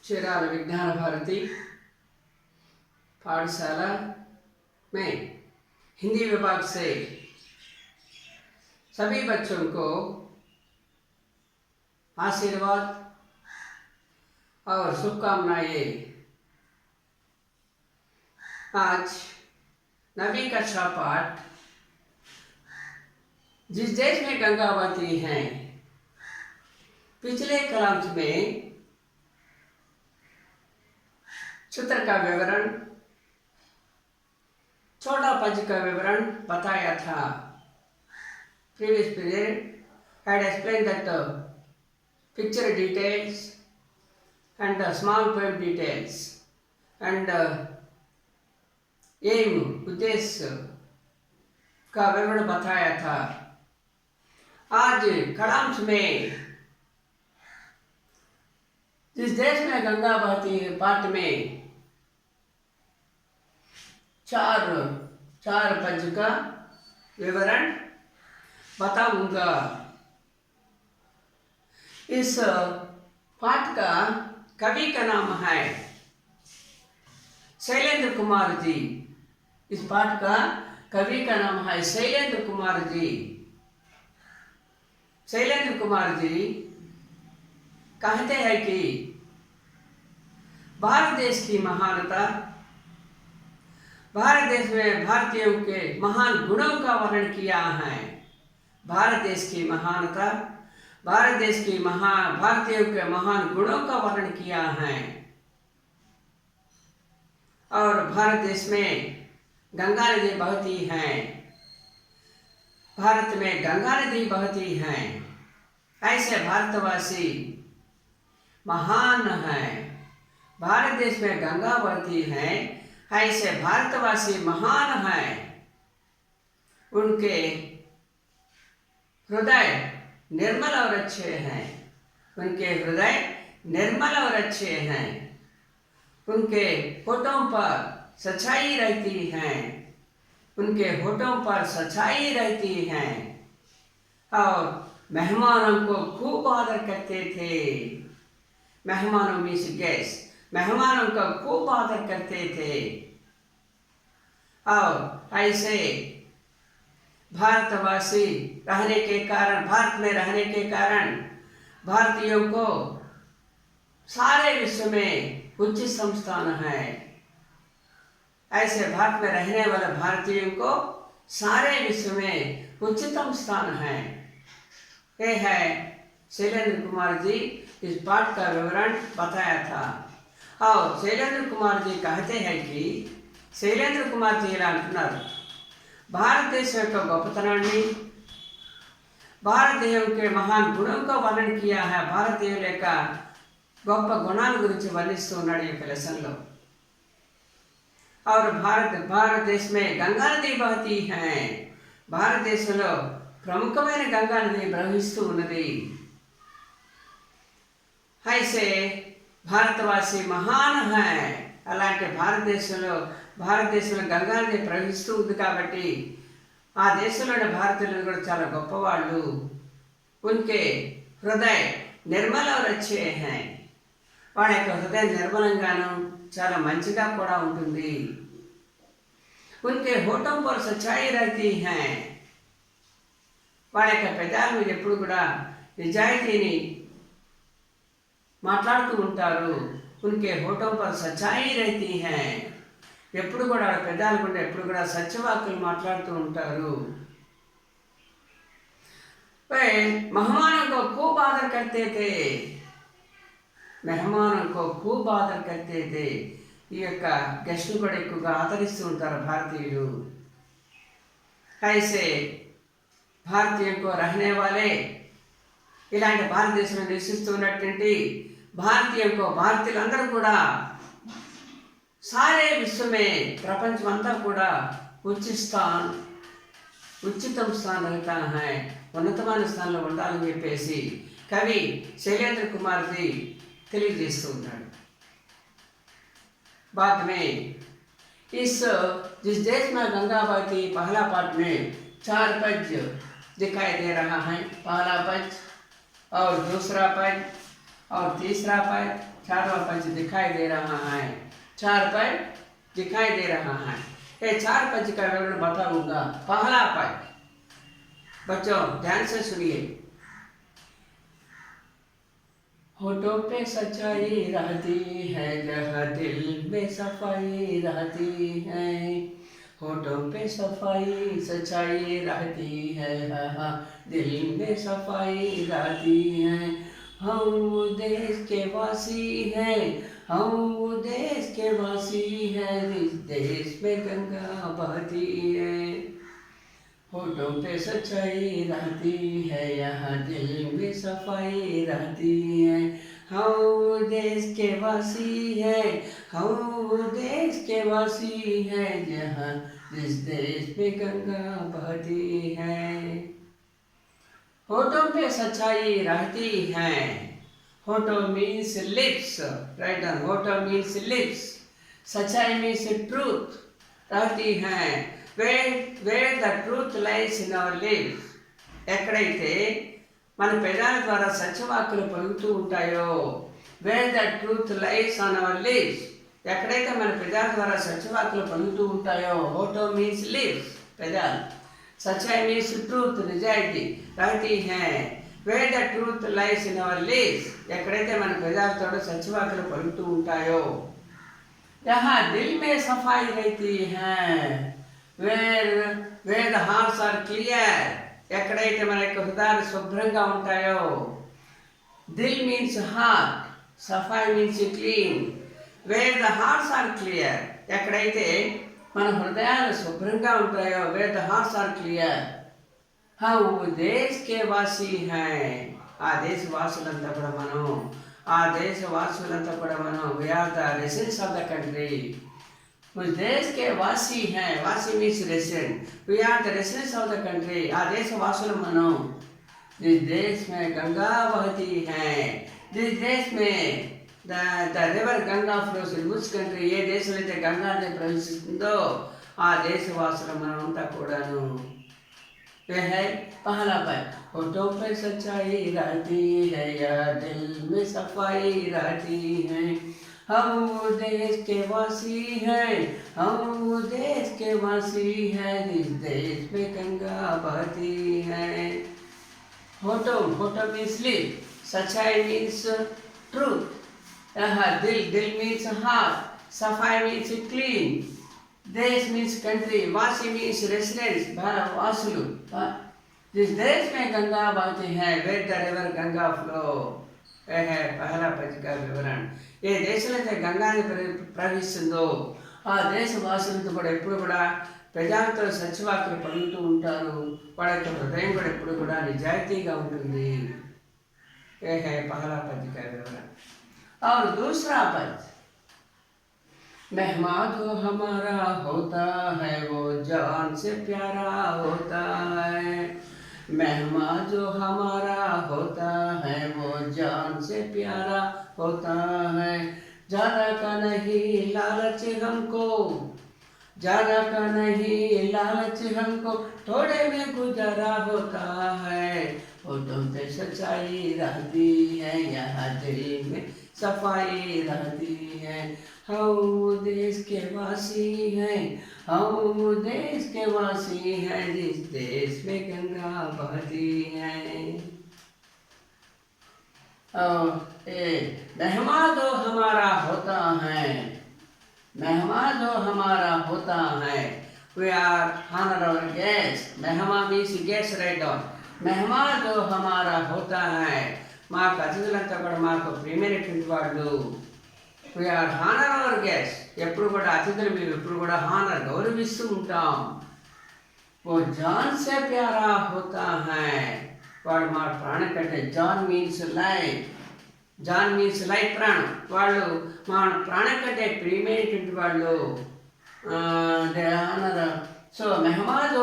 चीराल विज्ञान भारती पाठशाला में हिंदी विभाग से सभी बच्चों को आशीर्वाद और शुभकामनाएं। आज नवीं कक्षा पाठ जिस देश में गंगा बहती है। पिछले कलांश में चित्र का विवरण, छोटा पद का विवरण बताया था। Previous period had explained that picture details and small poem details and aim उद्देश्य का विवरण बताया था। आज कलांश में जिस देश में गंगा बहती है पाठ में चार पद का विवरण बताऊंगा। इस पाठ का कवि का नाम है शैलेंद्र कुमार जी। इस पाठ का कवि का नाम है शैलेंद्र कुमार जी। शैलेंद्र कुमार जी कहते हैं कि भारत देश की महानता, भारत देश में भारतीयों के महान गुणों का वर्णन किया है। भारत देश की महानता, भारत देश की भारतीयों के महान गुणों का वर्णन किया है। और भारत देश में गंगा नदी बहती है। भारत में गंगा नदी बहती है। ऐसे भारतवासी महान है। भारत देश में गंगा बहती है, ऐसे भारतवासी महान है। उनके हृदय निर्मल और अच्छे हैं। उनके हृदय निर्मल और अच्छे हैं। उनके होठों पर सच्चाई रहती है। उनके होठों पर सच्चाई रहती है। और मेहमानों को खूब आदर करते थे। मेहमानों मीन्स गेस्ट, मेहमानों का खूब आदर करते थे। और ऐसे भारतवासी रहने के कारण, भारत में रहने के कारण भारतीयों को सारे विश्व में उच्च संस्थान है। ऐसे भारत में रहने वाले भारतीयों को सारे विश्व में उच्चतम स्थान है। ये है शैलेंद्र कुमार जी इस पाठ का विवरण बताया था। और शैलेंद्र कुमार जी कहते हैं कि शैलेंद्र कुमार जी ఇలా అంటున్నారు, భారతదేశం యొక్క గొప్పతనాన్ని, భారతీయుల के महान गुणों का वर्णन किया है। భారతీయుల యొక్క గొప్ప గుణాల గురించి వర్ణిస్తూ ఉన్నాడు ఈ లెసన్ లో। और भारत देश में गंगा नदी बहती है। भारत దేశంలో ప్రముఖమైన గంగా నది ప్రవహిస్తూ ఉన్నది। ऐसे भारतवासी महान है। అలాంటి భారతదేశంలో గంగా నది ప్రవహిస్తూ ఉంది కాబట్టి ఆ దేశంలోని భారతీయులు కూడా చాలా గొప్పవాళ్ళు। उनके हृदय निर्मल और अच्छे हैं। వాళ్ళ యొక్క హృదయం నిర్మలంగాను చాలా మంచిగా కూడా ఉంటుంది। उनके होठों पर सच्चाई रहती है। వాళ్ళ యొక్క పెదాల మీద ఎప్పుడు కూడా నిజాయితీని మాట్లాడుతూ ఉంటారు। उनके होठों पर सच्चाई रहती है। ఎప్పుడు కూడా పెదాల గుండా ఎప్పుడు కూడా సత్యవాక్కులు మాట్లాడుతూ ఉంటారు। मेहमानों को खूब आदर करते थे। मेहमानों को खूब आदर करते थे। ఈ యొక్క గెస్టులు కూడా ఎక్కువగా ఆదరిస్తూ ఉంటారు భారతీయులు। ऐसे भारतीयों को रहने वाले, ఇలాంటి భారతదేశంలో నివసిస్తున్నటువంటి भारतीयों को भारतीయులందరూ కూడా सारे विश्व में ప్రపంచమంతా కూడా उच्चतम स्थान रहता है। ఉన్నతమైన స్థానంలో ఉండాలని చెప్పేసి कवि शैलेंद्र कुमार जी తెలియజేస్తూ ఉన్నాడు। बाद में जिस देश में गंगा बहती पहला पाठ में 4 पद दिखाई दे रहा है। पहला पद और दूसरा पद और तीसरा पद चारवा पंच दिखाई दे रहा है, 4 पद दिखाई दे रहा है। ये 4 पद का विवरण बताऊंगा। पहला पद, बच्चों ध्यान से सुनिए। होठों पे सच्चाई रहती है जहाँ दिल में सफाई रहती है। होठों पे सफाई सच्चाई रहती है, हाँ दिल में सफाई रहती है। हम देश के वासी हैं, हम देश के वासी हैं, इस देश में गंगा बहती है। होठों पे सच्चाई रहती है, यहाँ दिल में सफाई रहती है। हम देश के वासी हैं, हम देश के वासी हैं, जहाँ जिस देश में गंगा बहती है। होठों पे सच्चाई रहती है। होठों मीन्स लिप्स, राइट डाउन। होठों मीन्स लिप्स, सच्चाई मीन्स ट्रूथ रहती है। where the truth lies in our lips, ఎక్కడైతే మన పెదాల ద్వారా సత్యవాక్కులు పలుకుతూ ఉంటాయో, where the truth lies on our lips, ఎక్కడైతే మన పెదాల ద్వారా సత్యవాక్కులు పలుకుతూ ఉంటాయో, హోటో మీన్స్ లిప్స్ పెదాలు, సచ్చాయి మీన్స్ ట్రూత్ నిజాయితీ रहती है। where the truth lies in our lips, ఎక్కడైతే మన పెదాలతో సత్యవాక్కులు పలుకుతూ ఉంటాయో, यहाँ दिल में सफाई रहती है। where the hearts are clear, ఎక్కడైతే మన యొక్క హృదయాలు శుభ్రంగా ఉంటాయో, దిల్ మీన్స్ హార్ట్, సఫాయి means clean. where the hearts are clear, ఎక్కడైతే మన హృదయాలు శుభ్రంగా ఉంటాయో, where the hearts are clear, हम देश के वासी हैं, ఆ దేశవాసులంతా కూడా మనం, ఆ దేశవాసులంతా కూడా మనం, we are the residents of the country, उस देश के वासी हैं, वासी means resident, we are the residents of the country, आ देशवासुलम मनो। जिस देश में गंगा बहती है, जिस देश में the river Ganga flows in which country, ఏ దేశంలో అయితే గంగా నది ప్రవహిస్తుందో ఆ దేశవాసులం మనమంతా కూడాను। वह है पहला पद, होठों पे सच्चाई रहती है या दिल में सफाई रहती है। हम देश के वासी हैं, हम देश के वासी हैं, इस देश में गंगा बहती है। होठों, होठों मीन्स लिप, सच्चाई मीन्स ट्रूथ, दिल मीन्स हार्ट, सफाई मीन्स क्लीन, देश मीन्स कंट्री, वासी मीन्स रेसिडेंट्स, वासुलु। जिस देश में गंगा बहती है, where the river Ganga flow, यह है पहला पद का विवरण। ఏ దేశంలో అయితే గంగా నది ప్రవహిస్తుందో ఆ దేశవాసులతో కూడా ఎప్పుడు కూడా ప్రజలతో సత్యవాక్కులు పలుకుతూ ఉంటారు, వాళ్ళ యొక్క హృదయం కూడా ఎప్పుడు కూడా నిజాయితీగా ఉంటుంది। ఏ है पहला पद का विवरण। और दूसरा पद, मेहमान जो हमारा होता है वो जान से प्यारा होता है। मेहमान जो हमारा होता है वो जान से प्यारा होता है। ज़्यादा का नहीं लालच हमको, ज़्यादा का नहीं लालच हमको, थोड़े में गुजारा होता है। होठों पे सच्चाई रहती है, यहाँ दिल में सफाई रहती है। हम देश के वासी हैं, हम देश के वासी हैं, जिस देश में गंगा बहती है। मेहमान जो हमारा होता है, मेहमान जो हमारा होता है, we are honor our guest, मेहमान means guest, right on। मेहमान जो हमारा होता है, మాకు అతిథులంతా కూడా మాకు ప్రియమైనటువంటి వాళ్ళు, we are honor our guest, ఎప్పుడు కూడా అతిథులు మేము ఎప్పుడు కూడా హానర్ గౌరవిస్తూ ఉంటాం। वो जान से प्यारा होता है, వాడు మా ప్రాణం కంటే, జాన్ మీన్స్ లైఫ్, జాన్ మీన్స్ లైఫ్ ప్రాణం, వాళ్ళు మా ప్రాణం కంటే ప్రియమైనటువంటి వాళ్ళు। దే హానర్, సో मेहमान जो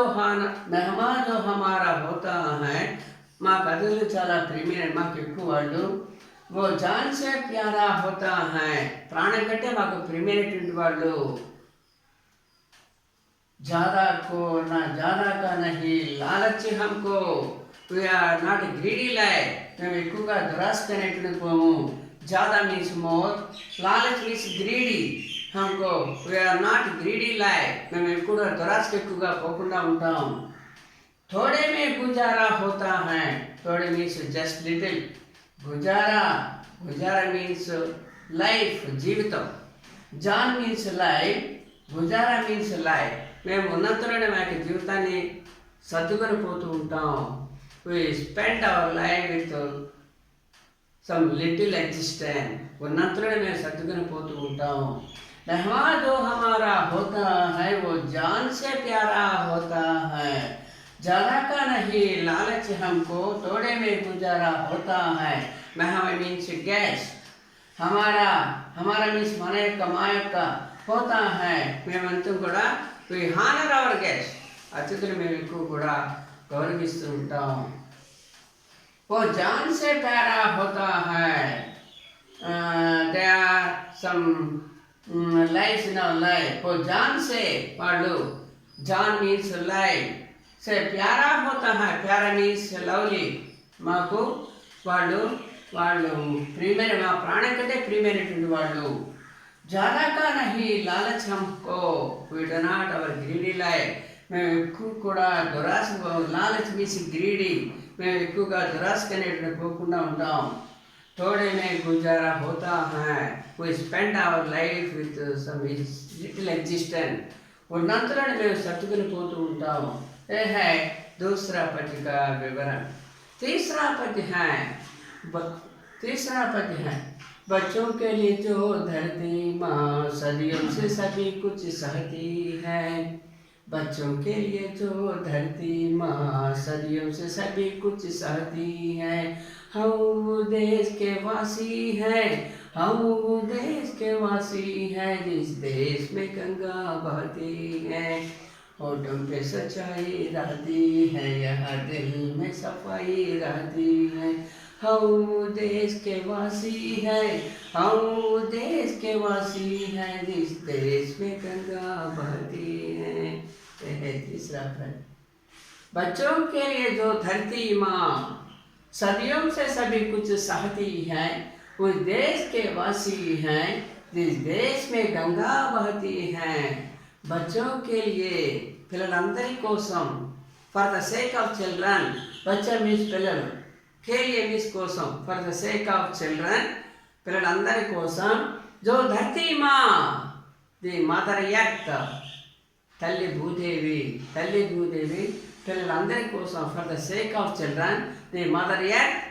हमारा होता है, మాకు అతిథులు చాలా ప్రియమైన, మాకు ఎక్కువ వాళ్ళు। वो जान से प्यारा होता है, ప్రాణం కంటే మాకు ప్రియమైనటువంటి వాళ్ళు। ज़्यादा को ना ज़्यादा का नहीं लालच हमको, we are not greedy like, మేము ఎక్కువగా దురాశ అనేటువంటి పోము। ज़्यादा मीन्स मोर, लालच मीन्स ग्रीडी. हमको we are not greedy life, మేము ఎక్కువగా దురాశకు ఎక్కువగా పోకుండా ఉంటాం. थोड़े में गुजारा होता है, थोड़े मीन्स जस्ट लिटिल, गुजारा, गुजारा मीन्स లైఫ్, జీవితం. జాన్ మీన్స్ లైఫ్, గుజారా మీన్స్ లైఫ్. మేము ఉన్నంతలోనే మా యొక్క జీవితాన్ని సర్దుకొని పోతూ ఉంటాం. We spend our life with some little existence. ఉన్నంతలోనే మేము సర్దుకొని పోతూ ఉంటాం. रहमा जो हमारा होता है वो जान से प्यारा होता है, ज़्यादा का नहीं लालच हमको थोड़े में गुजारा होता है. महमा मीन्स गैस, हमारा हमारा मीन्स मन कमाय का होता है. మేమంతా కూడా వి హానర్ అవర్ గెస్ట్, అతిథులు మేము ఎక్కువ కూడా గౌరవిస్తూ ఉంటాం. वो जान से प्यारा होता है. there are some lives in our life. वो जान से వాళ్ళు, జాన్ మీన్స్ లైఫ్, సే ప్యారా హోతా హై, ప్యారా మీన్స్ లవ్లీ. మాకు వాళ్ళు వాళ్ళు ప్రియమైన, మా ప్రాణం కంటే ప్రియమైనటువంటి వాళ్ళు. జాదాకా నహి లాలచ్ హమ్కో, we do not our greedy life. మేము ఎక్కువ కూడా దురాశ, లాలచ్ మీన్స్ గ్రీడీ, మేము ఎక్కువగా దురాశకు అనేటువంటి పోకుండా ఉంటాం. थोड़े में गुजारा होता है, we spend our life with some little existence. ఉన్నంతలోనే మేము సర్దుకుని పోతూ ఉంటాము. ये है दूसरा पद का विवरण. तीसरा पद है बच्चों के लिए जो धरती माँ सदियों से सभी कुछ सहती है. बच्चों के लिए जो धरती माँ सदियों से सभी कुछ सहती है. हम देश के वासी हैं, हम देश के वासी हैं जिस देश में गंगा बहती है. होठों पे सच्चाई रहती है, यहाँ दिल में सफाई रहती है. हम देश के वासी हैं, हम देश के वासी हैं जिस देश में गंगा बहती है. यह है तीसरा पद. बच्चों के लिए जो धरती माँ सदियों से सभी कुछ सहती है, उस देश के वासी हैं जिस देश में गंगा बहती है. बच्चों के लिए, పిల్లలందరి కోసం, for the sake of children. బచ్చా మీన్స్ పిల్లలు, के लिए मीन्स కోసం, for the sake of children, పిల్లలందరి కోసం. జో ధరతీ మా, ది మదర్ ఎర్త్, తల్లి భూదేవి, తల్లి భూదేవి పిల్లలందరి కోసం, for the sake of children, the mother earth.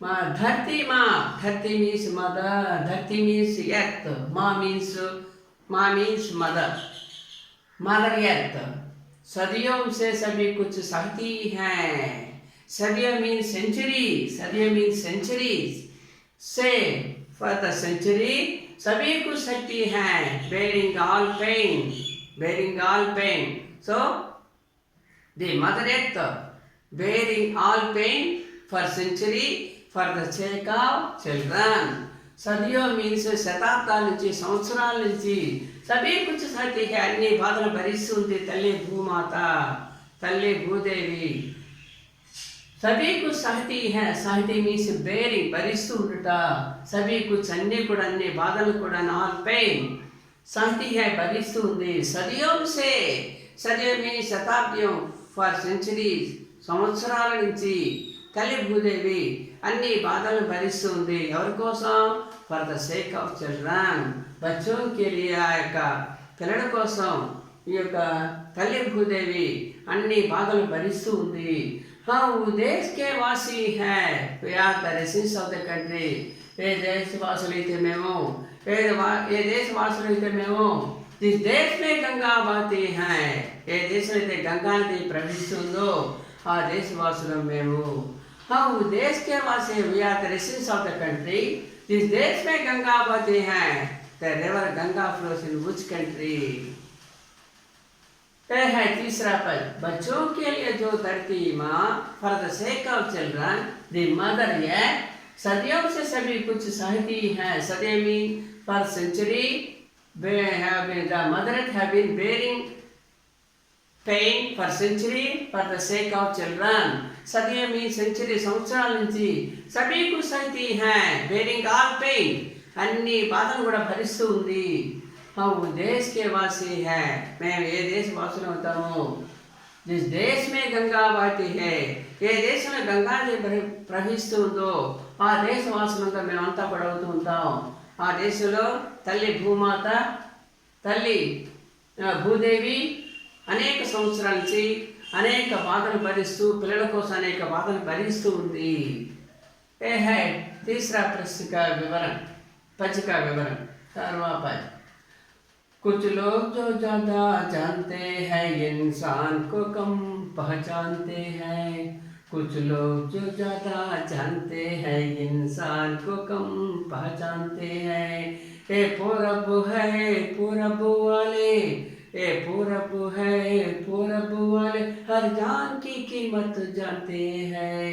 మా ధరతీ మా, ధరతీ మీన్స్ మదర్, ధరతీ మీన్స్ ఎర్త్, మా మీన్స్ మదర్, मदर अर्थ. सदियों से सभी कुछ सहती हैं. सदियों मीन्स सेंचुरी, सदियों मीन्स सेंचुरीज. से फॉर द सेंचुरी सभी कुछ सहती हैं. Bearing all pain, bearing all pain. So the mother earth bearing all pain for century for the sake of children. సదియో మీన్స్ శతాబ్దాల నుంచి, సంవత్సరాల నుంచి, సభీ కుछ सहती है, అన్ని బాధలు భరిస్తుంది తల్లి భూమాత, తల్లి భూదేవి. సభీ కుछ सहती है, सहती మీన్స్ బేరింగ్, భరిస్తూ ఉండుట. సభీ కుछ అన్ని కూడా, అన్ని బాధలు కూడా, ఆల్ పెయిన్, सहती है భరిస్తూ ఉంది. సదియోం సే, సదియో మీన్స్ శతాబ్దం, ఫర్ సెంచరీస్ సంవత్సరాల నుంచి తల్లి భూదేవి అన్ని బాధలను భరిస్తుంది. ఎవరి కోసం? For the sake of children. బచ్చోं के लिए, ఆ యొక్క పిల్లల కోసం ఈ యొక్క తల్లి భూదేవి అన్ని బాధలు భరిస్తూ ఉంది. हम देश के वासी हैं, we are the residents of the country. ఏ దేశవాసులైతే మేము, ఏ దేశవాసులైతే మేము, जिस देश में गंगा बहती है, ఏ దేశం అయితే గంగా నది ప్రవహిస్తుందో ఆ దేశవాసులం మేము. हम देश के वासी, we are the residents of the country जिस देश में गंगा बहती है. The river Ganga flows in which country. यह है तीसरा पद. बच्चों के लिए जो धरती माँ, for the sake of children, the mother है, सदियों से सभी कुछ सहती है. सदी mean for century, the mother have been bearing pain for century for the sake of children. సదియే మీ సెంచరీ సంవత్సరాల నుంచి సభీకు సైతి హై బేరింగ్ ఆల్ పెయిన్, అన్ని బాధలు కూడా భరిస్తూ ఉంది. हम देश के वासी हैं, మేము ఏ దేశ వాసులు అవుతాము. जिस देश में गंगा बहती है, ఏ దేశంలో గంగా నది ప్రవహిస్తూ ఉందో ఆ దేశవాసులంతా మేమంతా కూడా అవుతూ ఉంటాం. ఆ దేశంలో తల్లి భూమాత, తల్లి భూదేవి అనేక సంవత్సరాల నుంచి అనేక బాధలు భరిస్తూ పిల్లల కోసం అనేక బాధలు భరిస్తూ ఉంది. ఏ హై తీసరా ప్రశ్న का विवरण, पद का विवरण सर्वा पद. कुछ लोग जो ज़्यादा जानते हैं इंसान को कम पहचानते हैं. कुछ लोग जो ज़्यादा जानते हैं इंसान को कम पहचानते हैं. ए पूरब है पूरब वाले, ए पूरब है पूरब वाले हर जान की कीमत जानते हैं.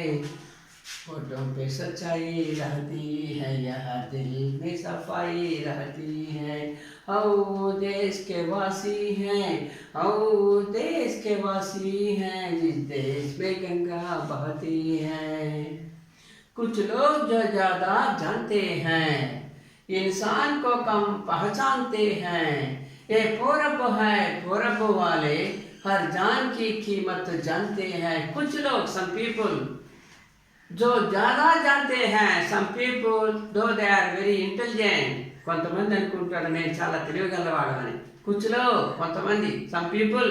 फोटो पे सच्चाई रहती है, यह दिल में सफाई रहती है. औ देश के वासी हैं, औ देश के वासी हैं, जिस देश में गंगा बहती है. कुछ लोग जो ज़्यादा जानते हैं इंसान को कम पहचानते हैं. ये पूरब है पूरब वाले हर जान की कीमत जानते हैं. कुछ लोग some people जो ज़्यादा जानते हैं, some people though they are very intelligent, కొంతమంది అనుకుంటారు నేను చాలా తెలియగలవాడని. కుచ్లో కొంతమంది some people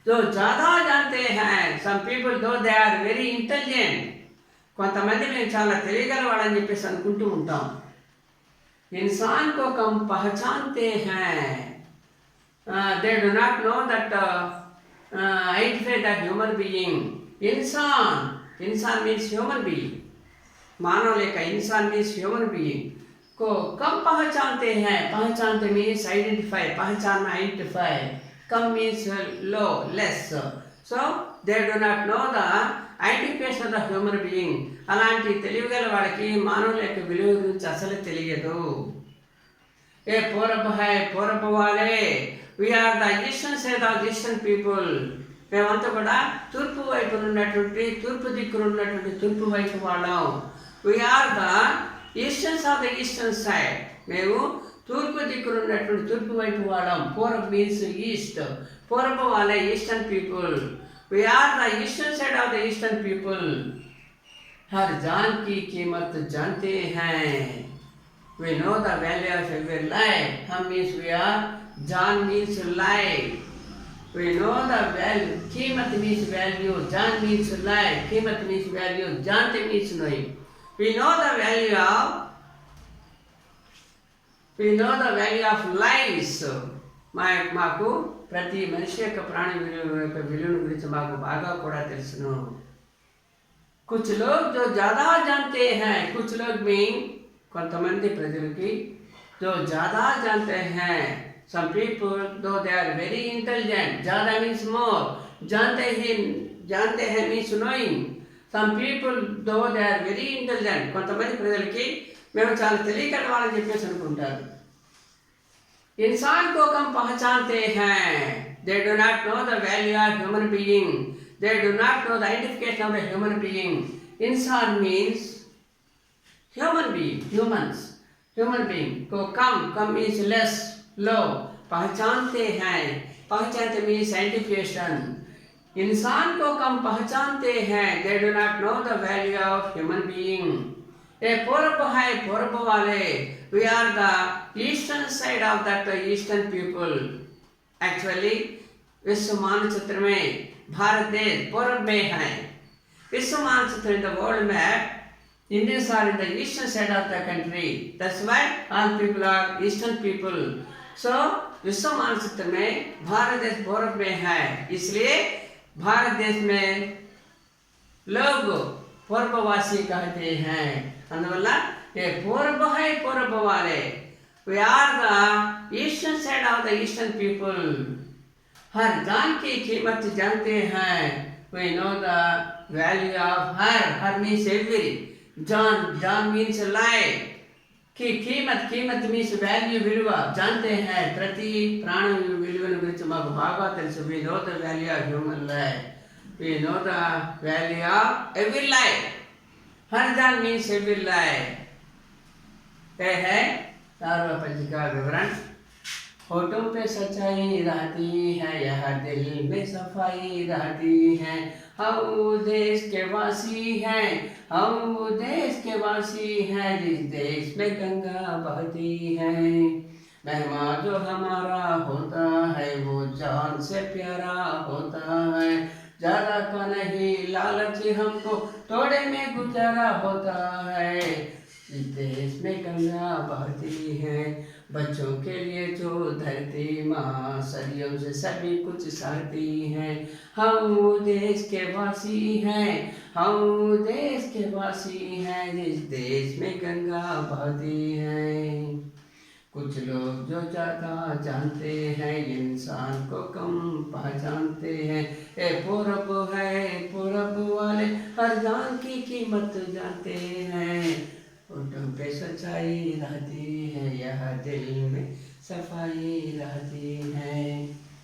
जो ज़्यादा जानते हैं, some people though they are very intelligent, కొంతమంది నేను చాలా తెలియగలవాడని చెప్పేసి అనుకుంటూ ఉంటాం. इंसान को कम पहचानते हैं. They do not know that identify the human being. इंसान means human being. मानव लेकर इंसान means human being को कम पहचानते हैं. पहचानते means identify, पहचानना identify. Come means low, less. So they do not know the identification of the human being. అలాంటి తెలివిగల వాడికి మానవుల యొక్క విలువ గురించి అసలు తెలియదు. ఏ పూరబ్ హై పూరబ్ వాలే, we are the eastern side of eastern people. మేమంతా కూడా తూర్పు వైపు ఉన్నటువంటి తూర్పు దిక్కున ఉన్నటువంటి తూర్పు వైపు వాళ్ళం. we are the easterns of the eastern side. మేము తూర్పు దిక్కున ఉన్నటువంటి తూర్పు వైపు వాళ్ళం. పూరబ్ మీన్స్ ఈస్ట్, పూరబ్ వాళ్ళే eastern people. we are the eastern side of the eastern people. हर जान की कीमत जानते हैं. we know the value of every life. हम means we are, जान means life. we know the value. कीमत means value, जान means life. कीमत means value, जानते means knowing. we know the value of lives. మాకు ప్రతి మనిషి యొక్క ప్రాణి విలువను గురించి మాకు బాగా కూడా తెలుసును. कुछ लोग जो ज़्यादा जानते हैं, कुछ लोग मीन కొంతమంది ప్రజలకి जो ज़्यादा जानते हैं. some people though they are very intelligent, ज़्यादा means more, जानते हैं means knowing. some people though they are very intelligent, కొంతమంది ప్రజలకి మేము చాలా తెలియగలవాలని చెప్పేసి అనుకుంటారు. इंसान को कम पहचानते हैं. they do not know the value of human being. They do not know the identification of a human being. इंसान means human being, humans, human being. को कम means less, low. पहचानते हैं, पहचानते means identification. इंसान को कम पहचानते हैं. They do not know the value of human being. ये पूरब है पूरब वाले. We are the eastern side of that eastern people. Actually विश्व मानचित्र में भारत देश पूर्व में है. विश्व मानचित्र in the world map, Indians are in the eastern side of the country. That's why all people are eastern people. So विश्व मानचित्र में भारत देश पूर्व में है, इसलिए भारत देश में लोग पूर्ववासी कहते हैं. అందువల్ల ये पूर्व है पूर्व वाले. We are the eastern side of the eastern people. हर जान की कीमत जानते हैं. we know the value of her means every. जान means life. कि कीमत मीन्स वैल्यू विలువ जानते हैं प्रति प्राण విలువను గురించి మాకు బాగా తెలుసు we know the value of human life we know the value of every life हर जान मीन्स every life ये है सार्वपंच का विवरण होठों पे सच्चाई रहती है यह दिल में सफाई रहती है हम देश के वासी हैं हम देश के वासी हैं जिस देश में गंगा बहती है मेहमान जो हमारा होता है वो जान से प्यारा होता है ज्यादा का नहीं लालच हमको थोड़े में गुजारा होता है इस देश में गंगा बहती है बच्चों के लिए जो धरती माँ सदियों से सभी कुछ सहती है हम देश के वासी हैं हम देश के वासी हैं जिस देश में गंगा बहती है कुछ लोग जो ज़्यादा जानते हैं इंसान को कम पहचानते हैं ए पूरब है पूरब वाले हर जान की कीमत जानते हैं होठों पे सच्चाई रहती है यह दिल में सफाई रहती है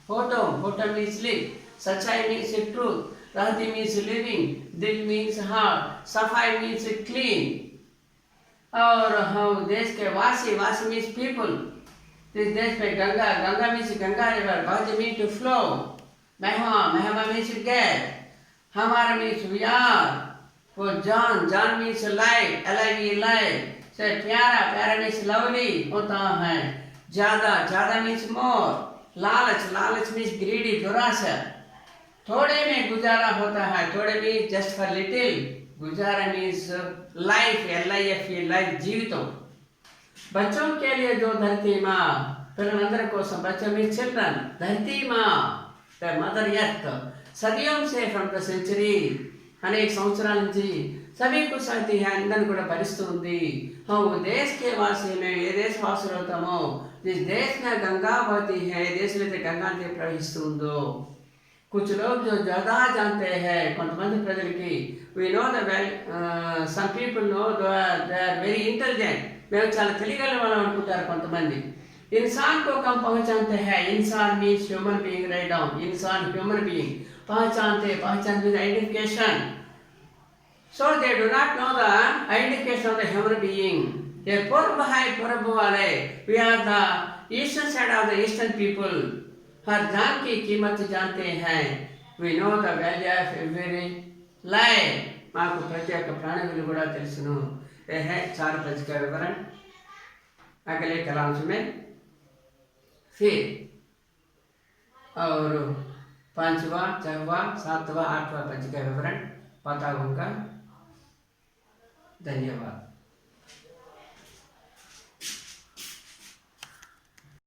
होठों मीन्स लिप सच्चाई मीन्स ट्रूथ रहती मीन्स लिविंग दिल मीन्स हार्ट सफाई मीन्स क्लीन और हम देश के वासी मीन्स पीपल इस देश में गंगा मीन्स गंगा रिवर बहती मीन टू फ्लो मेहमा मीन्स गैस हमारा मीन्स वी आर वो जान मीन्स लाइफ लाइफ से प्यारा मीन्स लवली होता है ज्यादा मीन्स मोर लालच मीन्स ग्रीडी दुराशा थोड़े में गुजारा होता है थोड़े मीन्स जस्ट फॉर लिटिल गुजारा मीन्स लाइफ लाइफ जीवितों बच्चों के लिए जो धरती माँ पिల్లలందరి కోసం बच्चों मीन्स चिल्ड्रन धरती माँ द मदर अर्थ सदियों से फ्रॉम द सेंचुरी अनेक संवत्सराల నుంచి सभी कुछ सहती है అందరిని కూడా భరిస్తుంది हम देश के वासी में ये देश वासी होतामो जिस देश में गंगा बहती है देश में गंगा नदी प्रवहिస్తుందో कुछ लोग जो ज़्यादा जानते हैं కొంతమంది ప్రజలకి we know the some people know they are very intelligent మేము చాలా తెలియగల వాళ్ళం అనుకుంటారు కొంతమంది इंसान को कम पहचानते हैं इंसान means human being write down इंसान ह्यूमन बीइंग पहचानते identification so they do not know the identification of the human being they पूर्व है पूर्व वाले we are the eastern side of the eastern people हर जान की कीमत जानते हैं we know the value of every life మాకు ప్రతి ఒక్క ప్రాణి విలువ కూడా తెలుసును यह है चारपंच का विवरण अगले कलांश में फिर और 5वां 6वां 7वां 8वां पंच का विवरण बताऊंगा धन्यवाद।